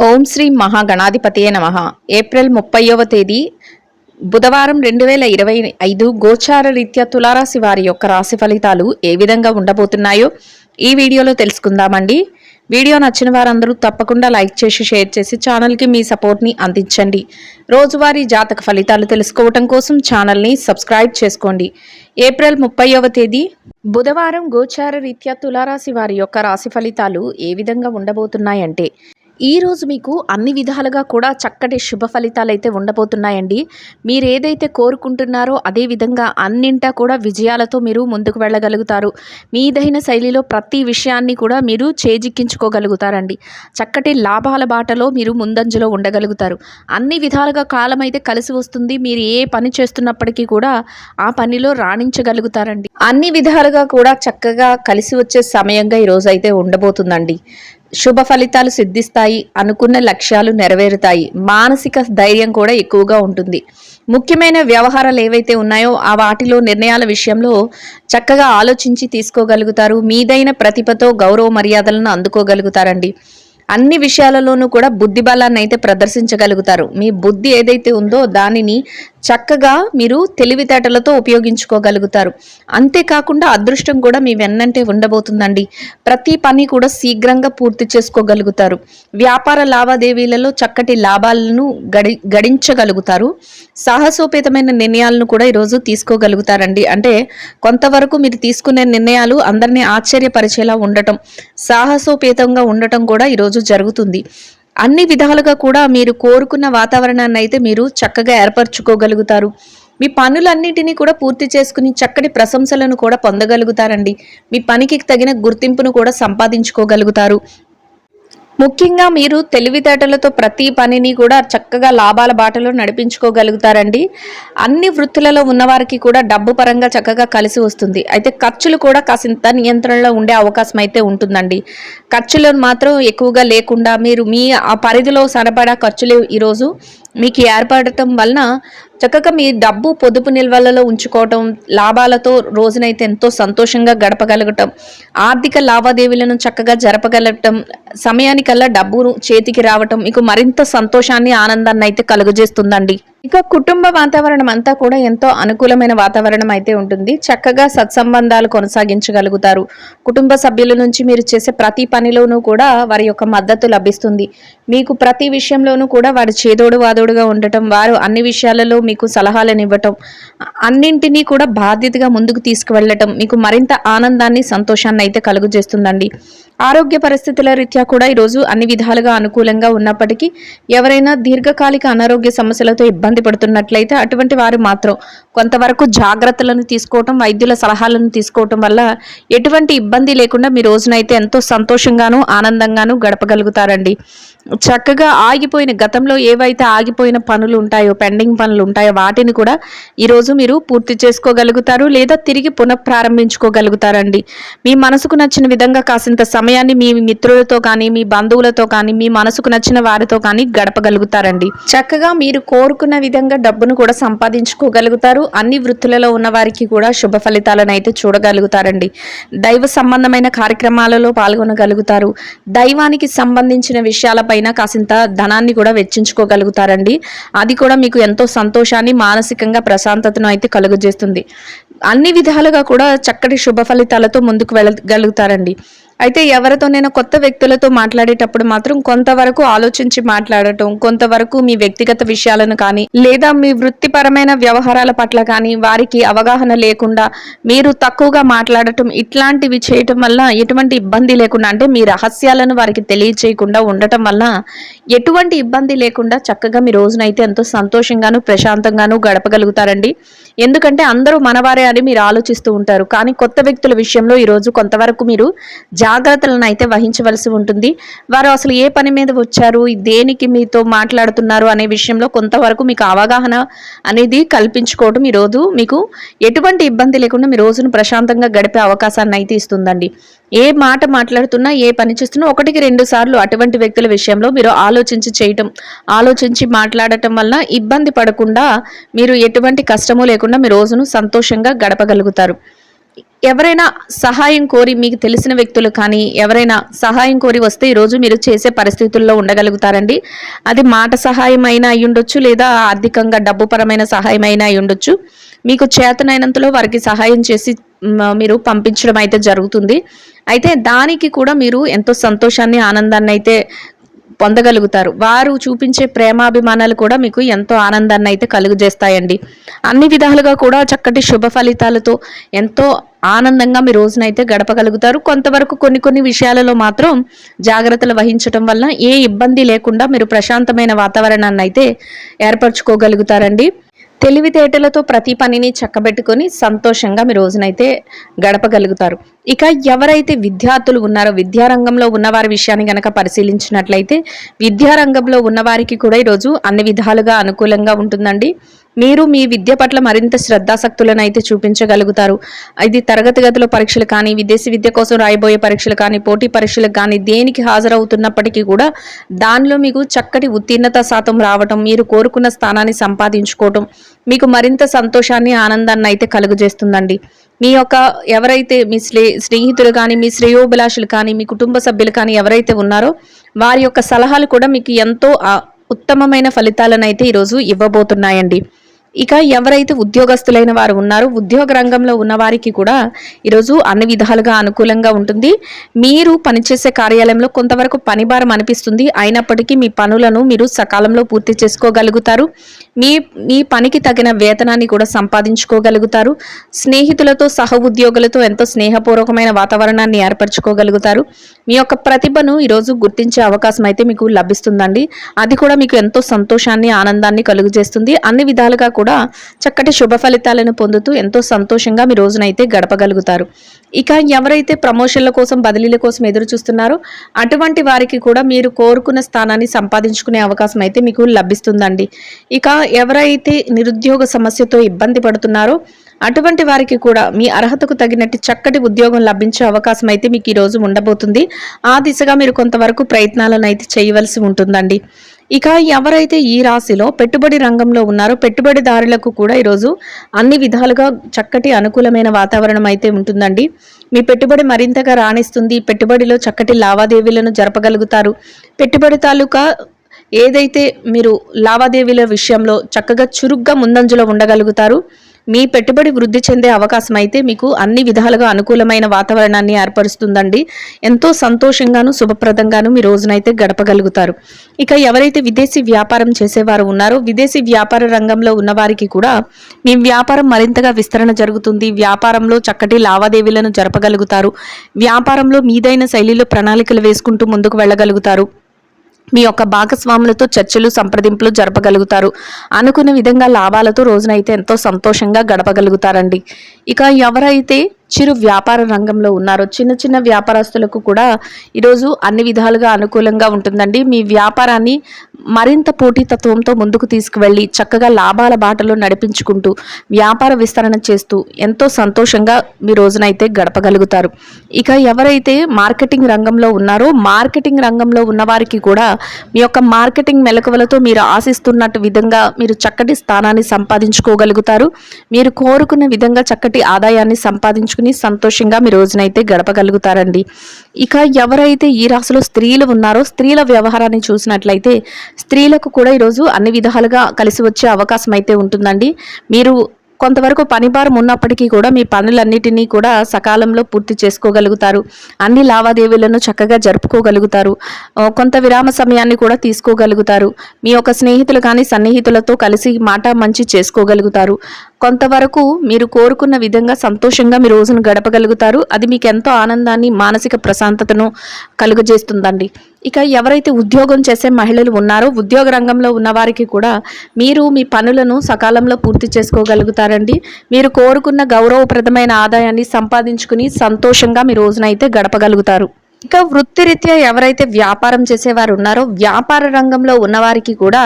ఓం శ్రీ మహాగణాధిపతియే నమః. ఏప్రిల్ 30వ తేదీ బుధవారం 2025 గోచార రీత్యా తులారాశి వారి యొక్క రాశి ఫలితాలు ఏ విధంగా ఉండబోతున్నాయో ఈ వీడియోలో తెలుసుకుందామండి. వీడియో నచ్చిన వారందరూ తప్పకుండా లైక్ చేసి షేర్ చేసి ఛానల్కి మీ సపోర్ట్ని అందించండి. రోజువారీ జాతక ఫలితాలు తెలుసుకోవటం కోసం ఛానల్ని సబ్స్క్రైబ్ చేసుకోండి. ఏప్రిల్ 30వ తేదీ బుధవారం గోచార రీత్యా తులారాశి వారి యొక్క రాశి ఫలితాలు ఏ విధంగా ఉండబోతున్నాయంటే, ఈ రోజు మీకు అన్ని విధాలుగా కూడా చక్కటి శుభ ఫలితాలు అయితే ఉండబోతున్నాయండి. మీరు ఏదైతే కోరుకుంటున్నారో అదే విధంగా అన్నింటా కూడా విజయాలతో మీరు ముందుకు వెళ్ళగలుగుతారు. మీదైన శైలిలో ప్రతి విషయాన్ని కూడా మీరు చేజిక్కించుకోగలుగుతారండి. చక్కటి లాభాల బాటలో మీరు ముందంజలో ఉండగలుగుతారు. అన్ని విధాలుగా కాలం అయితే కలిసి వస్తుంది. మీరు ఏ పని చేస్తున్నప్పటికీ కూడా ఆ పనిలో రాణించగలుగుతారండి. అన్ని విధాలుగా కూడా చక్కగా కలిసి వచ్చే సమయంగా ఈరోజు అయితే ఉండబోతుందండి. శుభ ఫలితాలు సిద్ధిస్తాయి. అనుకున్న లక్ష్యాలు నెరవేరుతాయి. మానసిక ధైర్యం కూడా ఎక్కువగా ఉంటుంది. ముఖ్యమైన వ్యవహారాలు ఏవైతే ఉన్నాయో ఆ వాటిలో నిర్ణయాల విషయంలో చక్కగా ఆలోచించి తీసుకోగలుగుతారు. మీదైన ప్రతిభతో గౌరవ మర్యాదలను అందుకోగలుగుతారండి. అన్ని విషయాలలోనూ కూడా బుద్ధి బలాన్ని అయితే ప్రదర్శించగలుగుతారు. మీ బుద్ధి ఏదైతే ఉందో దానిని చక్కగా మీరు తెలివితేటలతో ఉపయోగించుకోగలుగుతారు. అంతేకాకుండా అదృష్టం కూడా మీ వెన్నంటే ఉండబోతుందండి. ప్రతి పని కూడా శీఘ్రంగా పూర్తి చేసుకోగలుగుతారు. వ్యాపార లావాదేవీలలో చక్కటి లాభాలను గడించగలుగుతారు. సాహసోపేతమైన నిర్ణయాలను కూడా ఈరోజు తీసుకోగలుగుతారండి. అంటే కొంతవరకు మీరు తీసుకునే నిర్ణయాలు అందరినీ ఆశ్చర్యపరిచేలా ఉండటం, సాహసోపేతంగా ఉండటం కూడా ఈరోజు జరుగుతుంది. అన్ని విధాలుగా కూడా మీరు కోరుకున్న వాతావరణాన్ని అయితే మీరు చక్కగా ఏర్పరచుకోగలుగుతారు. మీ పనులన్నిటినీ కూడా పూర్తి చేసుకుని చక్కటి ప్రశంసలను కూడా పొందగలుగుతారండి. మీ పనికి తగిన గుర్తింపును కూడా సంపాదించుకోగలుగుతారు. ముఖ్యంగా మీరు తెలివితేటలతో ప్రతి పనిని కూడా చక్కగా లాభాల బాటలో నడిపించుకోగలుగుతారండి. అన్ని వృత్తులలో ఉన్నవారికి కూడా డబ్బు పరంగా చక్కగా కలిసి వస్తుంది. అయితే ఖర్చులు కూడా కాసింత నియంత్రణలో ఉండే అవకాశం అయితే ఉంటుందండి. ఖర్చులను మాత్రం ఎక్కువగా లేకుండా మీరు మీ ఆ పరిధిలో సరిపడా ఖర్చులు ఈరోజు మీకు ఏర్పడటం వలన చక్కగా మీ డబ్బు పొదుపు నిల్వలలో ఉంచుకోవటం, లాభాలతో రోజునైతే ఎంతో సంతోషంగా గడపగలగటం, ఆర్థిక లావాదేవీలను చక్కగా జరపగలగటం, సమయానికల్లా డబ్బు చేతికి రావటం మీకు మరింత సంతోషాన్ని ఆనందాన్ని అయితే కలుగజేస్తుందండి. ఇక కుటుంబ వాతావరణం అంతా కూడా ఎంతో అనుకూలమైన వాతావరణం అయితే ఉంటుంది. చక్కగా సత్సంబంధాలు కొనసాగించగలుగుతారు. కుటుంబ సభ్యుల నుంచి మీరు చేసే ప్రతి పనిలోనూ కూడా వారి యొక్క మద్దతు లభిస్తుంది. మీకు ప్రతి విషయంలోనూ కూడా వారి చేదోడు వాదోడుగా ఉండటం, వారు అన్ని విషయాలలో మీకు సలహాలను ఇవ్వటం, అన్నింటినీ కూడా బాధ్యతగా ముందుకు తీసుకువెళ్ళటం మీకు మరింత ఆనందాన్ని సంతోషాన్ని అయితే కలుగజేస్తుందండి. ఆరోగ్య పరిస్థితుల రీత్యా కూడా ఈరోజు అన్ని విధాలుగా అనుకూలంగా ఉన్నప్పటికీ ఎవరైనా దీర్ఘకాలిక అనారోగ్య సమస్యలతో ఇబ్బంది పడుతున్నట్లయితే అటువంటి వారు మాత్రం కొంతవరకు జాగ్రత్తలను తీసుకోవటం, వైద్యుల సలహాలను తీసుకోవటం వల్ల ఎటువంటి ఇబ్బంది లేకుండా మీ రోజునైతే ఎంతో సంతోషంగాను ఆనందంగాను గడపగలుగుతారండి. చక్కగా ఆగిపోయిన గతంలో ఏవైతే ఆగిపోయిన పనులు ఉంటాయో, పెండింగ్ పనులు ఉంటాయో వాటిని కూడా ఈరోజు మీరు పూర్తి చేసుకోగలుగుతారు లేదా తిరిగి పునఃప్రారంభించుకోగలుగుతారండి. మీ మనసుకు నచ్చిన విధంగా కాసింత సమయాన్ని మీ మిత్రులతో కానీ, మీ బంధువులతో కానీ, మీ మనసుకు నచ్చిన వారితో కానీ గడపగలుగుతారండి. చక్కగా మీరు కోరుకున్న విధంగా డబ్బును కూడా సంపాదించుకోగలుగుతారు. అన్ని వృత్తులలో ఉన్న వారికి కూడా శుభ ఫలితాలను అయితే చూడగలుగుతారండి. దైవ సంబంధమైన కార్యక్రమాలలో పాల్గొనగలుగుతారు. దైవానికి సంబంధించిన విషయాలపైన కాసింత ధనాన్ని కూడా వెచ్చించుకోగలుగుతారండి. అది కూడా మీకు ఎంతో సంతోషాన్ని, మానసికంగా ప్రశాంతతను అయితే కలుగజేస్తుంది. అన్ని విధాలుగా కూడా చక్కటి శుభ ఫలితాలతో ముందుకు వెళ్ళగలుగుతారండి. అయితే ఎవరితోనైనా కొత్త వ్యక్తులతో మాట్లాడేటప్పుడు మాత్రం కొంతవరకు ఆలోచించి మాట్లాడటం, కొంతవరకు మీ వ్యక్తిగత విషయాలను కానీ లేదా మీ వృత్తిపరమైన వ్యవహారాల పట్ల కానీ వారికి అవగాహన లేకుండా మీరు తక్కువగా మాట్లాడటం, ఇట్లాంటివి చేయటం వల్ల ఎటువంటి ఇబ్బంది లేకుండా, అంటే మీ రహస్యాలను వారికి తెలియచేయకుండా ఉండటం వల్ల ఎటువంటి ఇబ్బంది లేకుండా చక్కగా మీ రోజునైతే ఎంతో సంతోషంగాను ప్రశాంతంగాను గడపగలుగుతారండి. ఎందుకంటే అందరూ మనవారే అని మీరు ఆలోచిస్తూ ఉంటారు. కానీ కొత్త వ్యక్తుల విషయంలో ఈరోజు కొంతవరకు మీరు జాగ్రత్తలను అయితే వహించవలసి ఉంటుంది. వారు అసలు ఏ పని మీద వచ్చారు, దేనికి మీతో మాట్లాడుతున్నారు అనే విషయంలో కొంతవరకు మీకు అవగాహన అనేది కల్పించుకోవడం ఈరోజు మీకు ఎటువంటి ఇబ్బంది లేకుండా మీ రోజును ప్రశాంతంగా గడిపే అవకాశాన్ని అయితే ఇస్తుందండి. ఏ మాట మాట్లాడుతున్నా, ఏ పని చేస్తున్నా 1-2 సార్లు అటువంటి వ్యక్తుల విషయంలో మీరు ఆలోచించి చేయటం, ఆలోచించి మాట్లాడటం వల్ల ఇబ్బంది పడకుండా మీరు ఎటువంటి కష్టము లేకుండా మీ రోజును సంతోషంగా గడపగలుగుతారు. ఎవరైనా సహాయం కోరి మీకు తెలిసిన వ్యక్తులు కానీ ఎవరైనా సహాయం కోరి వస్తే ఈరోజు మీరు చేసే పరిస్థితుల్లో ఉండగలుగుతారండి. అది మాట సహాయం అయినా అయ్యుండొచ్చు, లేదా ఆర్థికంగా డబ్బు పరమైన సహాయం అయినా అయ్యుండొచ్చు. మీకు చేతనైనంతలో వారికి సహాయం చేసి మీరు పంపించడం అయితే జరుగుతుంది. అయితే దానికి కూడా మీరు ఎంతో సంతోషాన్ని, ఆనందాన్ని అయితే పొందగలుగుతారు. వారు చూపించే ప్రేమాభిమానాలు కూడా మీకు ఎంతో ఆనందాన్ని అయితే కలుగజేస్తాయండి. అన్ని విధాలుగా కూడా చక్కటి శుభ ఫలితాలతో ఎంతో ఆనందంగా మీ రోజునైతే గడపగలుగుతారు. కొంతవరకు కొన్ని విషయాలలో మాత్రం జాగ్రత్తలు వహించటం వల్ల ఏ ఇబ్బంది లేకుండా మీరు ప్రశాంతమైన వాతావరణాన్ని అయితే ఏర్పరచుకోగలుగుతారండి. తెలివితేటలతో ప్రతి పనిని చక్కబెట్టుకొని సంతోషంగా మీ రోజునైతే గడపగలుగుతారు. ఇక ఎవరైతే విద్యార్థులు ఉన్నారో, విద్యారంగంలో ఉన్నవారి విషయాన్ని గనక పరిశీలించినట్లయితే విద్యారంగంలో ఉన్నవారికి కూడా ఈరోజు అన్ని విధాలుగా అనుకూలంగా ఉంటుందండి. మీరు మీ విద్య పట్ల మరింత శ్రద్ధాసక్తులను అయితే చూపించగలుగుతారు. ఇది తరగతి గదిలో పరీక్షలు కానీ, విదేశీ విద్య కోసం రాయబోయే పరీక్షలు కానీ, పోటీ పరీక్షలకు కానీ దేనికి హాజరవుతున్నప్పటికీ కూడా దానిలో మీకు చక్కటి ఉత్తీర్ణత శాతం రావటం, మీరు కోరుకున్న స్థానాన్ని సంపాదించుకోవటం మీకు మరింత సంతోషాన్ని, ఆనందాన్ని అయితే కలుగజేస్తుందండి. మీ యొక్క ఎవరైతే మీ స్నేహితులు కానీ, మీ శ్రేయోభిలాషులు కానీ, మీ కుటుంబ సభ్యులు కానీ ఎవరైతే ఉన్నారో వారి యొక్క సలహాలు కూడా మీకు ఎంతో ఉత్తమమైన ఫలితాలను అయితే ఈరోజు ఇవ్వబోతున్నాయండి. ఇక ఎవరైతే ఉద్యోగస్తులైన వారు ఉన్నారో, ఉద్యోగ రంగంలో ఉన్న వారికి కూడా ఈరోజు అన్ని విధాలుగా అనుకూలంగా ఉంటుంది. మీరు పనిచేసే కార్యాలయంలో కొంతవరకు పని భారం అనిపిస్తుంది. అయినప్పటికీ మీ పనులను మీరు సకాలంలో పూర్తి చేసుకోగలుగుతారు. మీ మీ పనికి తగిన వేతనాన్ని కూడా సంపాదించుకోగలుగుతారు. స్నేహితులతో, సహ ఉద్యోగులతో ఎంతో స్నేహపూర్వకమైన వాతావరణాన్ని ఏర్పరచుకోగలుగుతారు. మీ యొక్క ప్రతిభను ఈరోజు గుర్తించే అవకాశం అయితే మీకు లభిస్తుందండి. అది కూడా మీకు ఎంతో సంతోషాన్ని, ఆనందాన్ని కలుగజేస్తుంది. అన్ని విధాలుగా కూడా చక్కటి శుభ ఫలితాలను పొందుతూ ఎంతో సంతోషంగా మీ రోజునైతే గడపగలుగుతారు. ఇక ఎవరైతే ప్రమోషన్ల కోసం, బదిలీల కోసం ఎదురు చూస్తున్నారో అటువంటి వారికి కూడా మీరు కోరుకున్న స్థానాన్ని సంపాదించుకునే అవకాశం అయితే మీకు లభిస్తుందండి. ఇక ఎవరైతే నిరుద్యోగ సమస్యతో ఇబ్బంది పడుతున్నారో అటువంటి వారికి కూడా మీ అర్హతకు తగినట్టు చక్కటి ఉద్యోగం లభించే అవకాశం అయితే మీకు ఈరోజు ఉండబోతుంది. ఆ దిశగా మీరు కొంతవరకు ప్రయత్నాలను అయితే చేయవలసి ఉంటుందండి. ఇక ఎవరైతే ఈ రాశిలో పెట్టుబడి రంగంలో ఉన్నారో పెట్టుబడిదారులకు కూడా ఈరోజు అన్ని విధాలుగా చక్కటి అనుకూలమైన వాతావరణం అయితే ఉంటుందండి. మీ పెట్టుబడి మరింతగా రాణిస్తుంది. పెట్టుబడిలో చక్కటి లావాదేవీలను జరపగలుగుతారు. పెట్టుబడి తాలూకా ఏదైతే మీరు లావాదేవీల విషయంలో చక్కగా చురుగ్గా ముందంజలో ఉండగలుగుతారు. మీ పెట్టుబడి వృద్ధి చెందే అవకాశం అయితే మీకు అన్ని విధాలుగా అనుకూలమైన వాతావరణాన్ని ఏర్పరుస్తుందండి. ఎంతో సంతోషంగాను, శుభప్రదంగాను మీ రోజునైతే గడపగలుగుతారు. ఇక ఎవరైతే విదేశీ వ్యాపారం చేసేవారు ఉన్నారో విదేశీ వ్యాపార రంగంలో ఉన్నవారికి కూడా మీ వ్యాపారం మరింతగా విస్తరణ జరుగుతుంది. వ్యాపారంలో చక్కటి లావాదేవీలను జరపగలుగుతారు. వ్యాపారంలో మీదైన శైలిలో ప్రణాళికలు వేసుకుంటూ ముందుకు వెళ్ళగలుగుతారు. మీ యొక్క భాగస్వాములతో చర్చలు, సంప్రదింపులు జరపగలుగుతారు. అనుకున్న విధంగా లాభాలతో రోజునైతే ఎంతో సంతోషంగా గడపగలుగుతారండి. ఇక ఎవరైతే చిరు వ్యాపార రంగంలో ఉన్నారో చిన్న వ్యాపారస్తులకు కూడా ఈరోజు అన్ని విధాలుగా అనుకూలంగా ఉంటుందండి. మీ వ్యాపారాన్ని మరింత పోటీతత్వంతో ముందుకు తీసుకువెళ్ళి చక్కగా లాభాల బాటలో నడిపించుకుంటూ వ్యాపార విస్తరణ చేస్తూ ఎంతో సంతోషంగా మీ రోజునైతే గడపగలుగుతారు. ఇక ఎవరైతే మార్కెటింగ్ రంగంలో ఉన్నారో మార్కెటింగ్ రంగంలో ఉన్నవారికి కూడా మీ యొక్క మార్కెటింగ్ మెలకువలతో మీరు ఆశిస్తున్నట్టు విధంగా మీరు చక్కటి స్థానాన్ని సంపాదించుకోగలుగుతారు. మీరు కోరుకున్న విధంగా చక్కటి ఆదాయాన్ని సంపాదించుకుని సంతోషంగా మీ రోజునైతే గడపగలుగుతారండి. ఇక ఎవరైతే ఈ రాశిలో స్త్రీలు ఉన్నారో స్త్రీల వ్యవహారాన్ని చూసినట్లయితే స్త్రీలకు కూడా ఈరోజు అన్ని విధాలుగా కలిసి వచ్చే అవకాశం అయితే ఉంటుందండి. మీరు కొంతవరకు పని భారం ఉన్నప్పటికీ కూడా మీ పనులన్నిటినీ కూడా సకాలంలో పూర్తి చేసుకోగలుగుతారు. అన్ని లావాదేవీలను చక్కగా జరుపుకోగలుగుతారు. కొంత విరామ సమయాన్ని కూడా తీసుకోగలుగుతారు. మీ యొక్క స్నేహితులు కానీ సన్నిహితులతో కలిసి మాట మంచి చేసుకోగలుగుతారు. కొంతవరకు మీరు కోరుకున్న విధంగా సంతోషంగా మీ రోజును గడపగలుగుతారు. అది మీకు ఎంతో ఆనందాన్ని, మానసిక ప్రశాంతతను కలుగజేస్తుందండి. ఇక ఎవరైతే ఉద్యోగం చేసే మహిళలు ఉన్నారో ఉద్యోగ రంగంలో ఉన్నవారికి కూడా మీరు మీ పనులను సకాలంలో పూర్తి చేసుకోగలుగుతారండి. మీరు కోరుకున్న గౌరవప్రదమైన ఆదాయాన్ని సంపాదించుకుని సంతోషంగా మీ రోజునైతే గడపగలుగుతారు. ఇక వృత్తిరీత్యా ఎవరైతే వ్యాపారం చేసేవారు ఉన్నారో వ్యాపార రంగంలో ఉన్నవారికి కూడా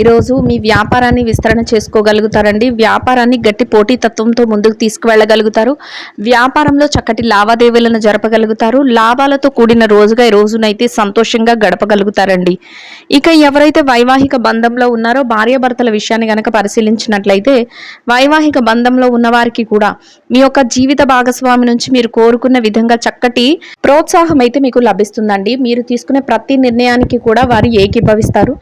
ఈరోజు మీ వ్యాపారాన్ని విస్తరణ చేసుకోగలుగుతారండి. వ్యాపారాన్ని గట్టి పోటీతత్వంతో ముందుకు తీసుకువెళ్ళగలుగుతారు. వ్యాపారంలో చక్కటి లావాదేవీలను జరపగలుగుతారు. లాభాలతో కూడిన రోజుగా ఈ రోజునైతే సంతోషంగా గడపగలుగుతారండి. ఇక ఎవరైతే వైవాహిక బంధంలో ఉన్నారో భార్యాభర్తల విషయాన్ని గనక పరిశీలించినట్లయితే వైవాహిక బంధంలో ఉన్నవారికి కూడా మీ యొక్క జీవిత భాగస్వామి నుంచి మీరు కోరుకున్న విధంగా చక్కటి ప్రోత్సాహం అయితే మీకు లభిస్తుందండి. మీరు తీసుకునే ప్రతి నిర్ణయానికి కూడా వారు ఏకీభవిస్తారు.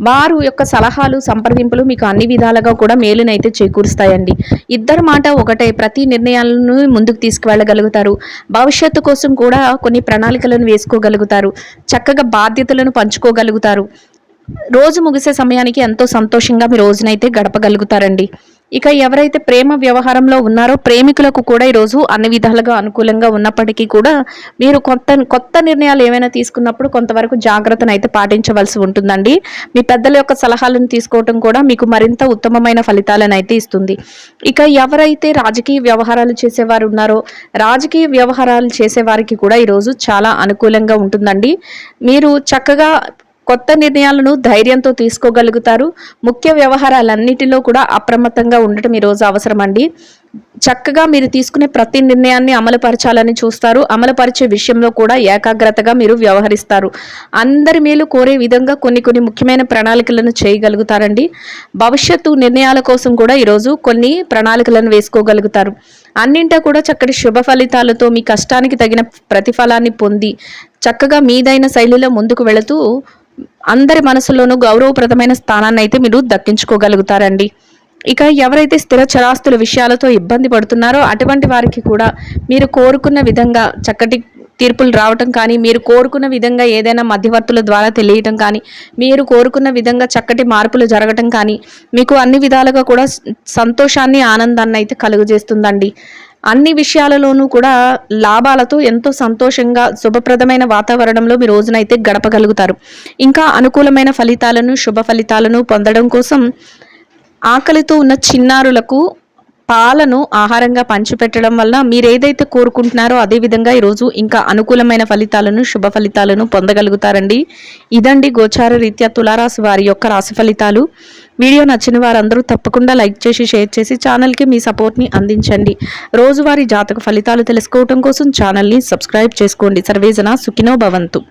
వారు యొక్క సలహాలు సంప్రదింపులు మీకు అన్ని విధాలుగా కూడా మేలునైతే చేకూరుస్తాయండి. ఇద్దరు మాట ఒకటే, ప్రతి నిర్ణయాలను ముందుకు తీసుకువెళ్ళగలుగుతారు. భవిష్యత్తు కోసం కూడా కొన్ని ప్రణాళికలను వేసుకోగలుగుతారు. చక్కగా బాధ్యతలను పంచుకోగలుగుతారు. రోజు ముగిసే సమయానికి ఎంతో సంతోషంగా మీ రోజునైతే గడపగలుగుతారండి. ఇక ఎవరైతే ప్రేమ వ్యవహారంలో ఉన్నారో ప్రేమికులకు కూడా ఈరోజు అన్ని విధాలుగా అనుకూలంగా ఉన్నప్పటికీ కూడా మీరు కొత్త నిర్ణయాలు ఏమైనా తీసుకున్నప్పుడు కొంతవరకు జాగ్రత్తను అయితే పాటించవలసి ఉంటుందండి. మీ పెద్దల యొక్క సలహాలను తీసుకోవటం కూడా మీకు మరింత ఉత్తమమైన ఫలితాలను అయితే ఇస్తుంది. ఇక ఎవరైతే రాజకీయ వ్యవహారాలు చేసేవారు ఉన్నారో రాజకీయ వ్యవహారాలు చేసేవారికి కూడా ఈరోజు చాలా అనుకూలంగా ఉంటుందండి. మీరు చక్కగా కొత్త నిర్ణయాలను ధైర్యంతో తీసుకోగలుగుతారు. ముఖ్య వ్యవహారాలన్నిటిలో కూడా అప్రమత్తంగా ఉండటం ఈరోజు అవసరం అండి. చక్కగా మీరు తీసుకునే ప్రతి నిర్ణయాన్ని అమలుపరచాలని చూస్తారు. అమలుపరిచే విషయంలో కూడా ఏకాగ్రతగా మీరు వ్యవహరిస్తారు. అందరి మేలు కోరే విధంగా కొన్ని ముఖ్యమైన ప్రణాళికలను చేయగలుగుతారండి. భవిష్యత్తు నిర్ణయాల కోసం కూడా ఈరోజు కొన్ని ప్రణాళికలను వేసుకోగలుగుతారు. అన్నింటా కూడా చక్కటి శుభ ఫలితాలతో మీ కష్టానికి తగిన ప్రతిఫలాన్ని పొంది చక్కగా మీదైన శైలిలో ముందుకు వెళుతూ అందరి మనసులోనూ గౌరవప్రదమైన స్థానాన్ని అయితే మీరు దక్కించుకోగలుగుతారండి. ఇక ఎవరైతే స్థిర చరాస్తుల విషయాలతో ఇబ్బంది పడుతున్నారో అటువంటి వారికి కూడా మీరు కోరుకున్న విధంగా చక్కటి తీర్పులు రావటం కానీ, మీరు కోరుకున్న విధంగా ఏదైనా మధ్యవర్తుల ద్వారా తెలియటం కానీ, మీరు కోరుకున్న విధంగా చక్కటి మార్పులు జరగటం కానీ మీకు అన్ని విధాలుగా కూడా సంతోషాన్ని ఆనందాన్ని అయితే కలుగజేస్తుందండి. అన్ని విషయాలలోనూ కూడా లాభాలతో ఎంతో సంతోషంగా శుభప్రదమైన వాతావరణంలో మీ రోజునైతే గడపగలుగుతారు. ఇంకా అనుకూలమైన ఫలితాలను శుభ ఫలితాలను పొందడం కోసం ఆకలితో ఉన్న చిన్నారులకు పాలను ఆహారంగా పంచిపెట్టడం వల్ల మీరు ఏదైతే కోరుకుంటున్నారో అదే విధంగా ఈరోజు ఇంకా అనుకూలమైన ఫలితాలను శుభ ఫలితాలను పొందగలుగుతారండి. ఇదండి గోచార రీత్యా తులారాశి వారి యొక్క రాశి ఫలితాలు. వీడియో నచ్చిన వారందరూ తప్పకుండా లైక్ చేసి షేర్ చేసి ఛానల్కి మీ సపోర్ట్ని అందించండి. రోజువారీ జాతక ఫలితాలు తెలుసుకోవడం కోసం ఛానల్ని సబ్స్క్రైబ్ చేసుకోండి. సర్వేజన సుఖినో భవంతు.